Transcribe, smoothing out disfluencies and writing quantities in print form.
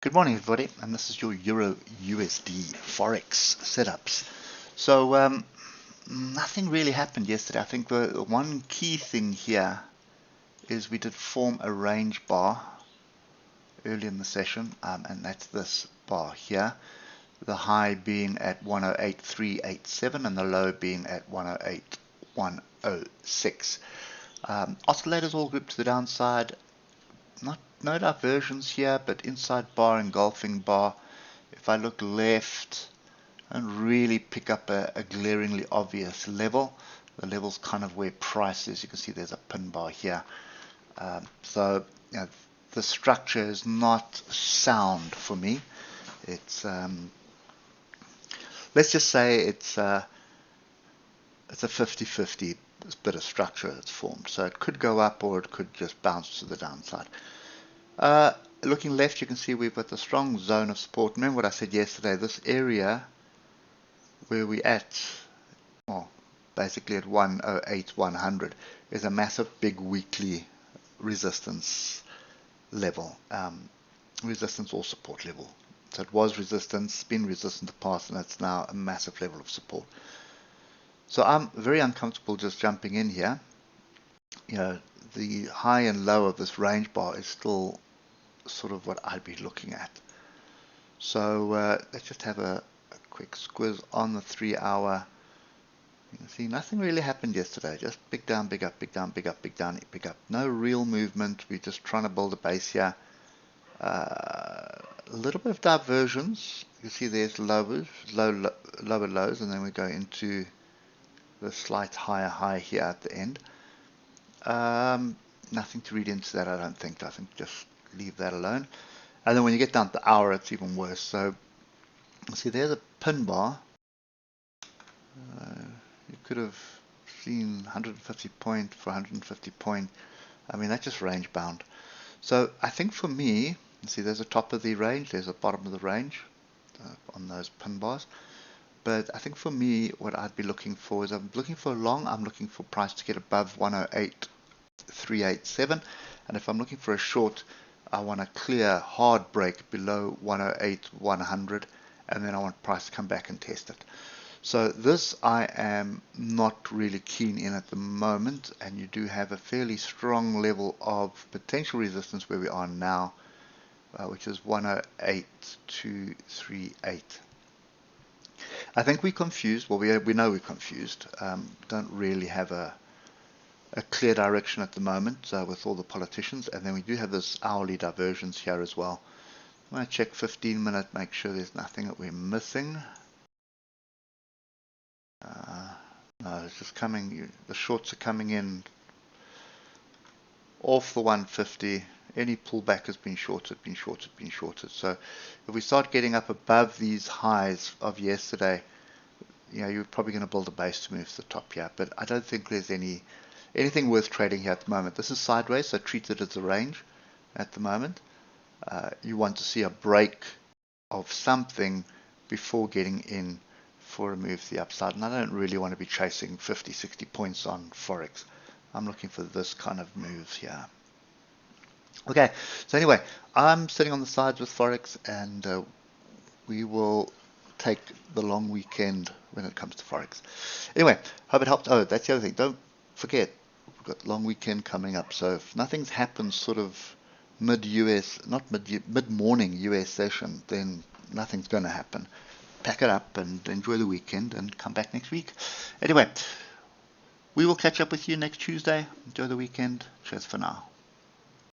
Good morning, everybody, and this is your Euro USD Forex setups. So nothing really happened yesterday. I think the one key thing here is we did form a range bar early in the session, and that's this bar here. The high being at 108.387 and the low being at 108.106. Oscillators all grouped to the downside. No diversions here, but inside bar, engulfing bar. If I look left and really pick up a glaringly obvious level, the level's kind of where price is. You can see there's a pin bar here. So you know, the structure is not sound for me. It's let's just say it's a 50-50 bit of structure that's formed. So it could go up or it could just bounce to the downside. Looking left, you can see we've got a strong zone of support. Remember what I said yesterday, this area where we're at, well, basically at 108.100 is a massive big weekly resistance level, resistance or support level. So it was resistance, been resistant in the past, and it's now a massive level of support. So I'm very uncomfortable just jumping in here. You know, the high and low of this range bar is still sort of what I'd be looking at. So let's just have a quick squiz on the 3 hour. You can see nothing really happened yesterday, just big down, big up, big down, big up, big down, big up. No real movement. We're just trying to build a base here. A little bit of diversions. You can see there's lower lows, and then we go into the slight higher high here at the end. Nothing to read into that, I don't think. I think just leave that alone. And then when you get down to the hour, it's even worse. So see, there's a pin bar. You could have seen 150 point for 150 point. I mean, that's just range bound. So I think for me, see, there's a top of the range, there's a bottom of the range on those pin bars. But I think for me, what I'd be looking for is I'm looking for a long, I'm looking for price to get above 108.387. And if I'm looking for a short, I want a clear hard break below 108.100, and then I want price to come back and test it. So this I am not really keen in at the moment, and you do have a fairly strong level of potential resistance where we are now, which is 108.238. I think we're confused. Well, we know we're confused. Don't really have a clear direction at the moment with all the politicians, and then we do have this hourly diversions here as well. I'm going to check 15-minute, make sure there's nothing that we're missing. No, it's just coming. The shorts are coming in off the 150. Any pullback has been shorted, been shorted, been shorted. So if we start getting up above these highs of yesterday, you know, you're probably going to build a base to move to the top here. But I don't think there's anything worth trading here at the moment. This is sideways, so treat it as a range at the moment. You want to see a break of something before getting in for a move to the upside. And I don't really want to be chasing 50, 60 points on Forex. I'm looking for this kind of moves here. Okay, so anyway, I'm sitting on the sides with Forex, and we will take the long weekend when it comes to Forex. Anyway, hope it helped. Oh, that's the other thing. Don't forget, we've got long weekend coming up. So if nothing's happened sort of mid-morning US session, then nothing's going to happen. Pack it up and enjoy the weekend and come back next week. Anyway, we will catch up with you next Tuesday. Enjoy the weekend. Cheers for now.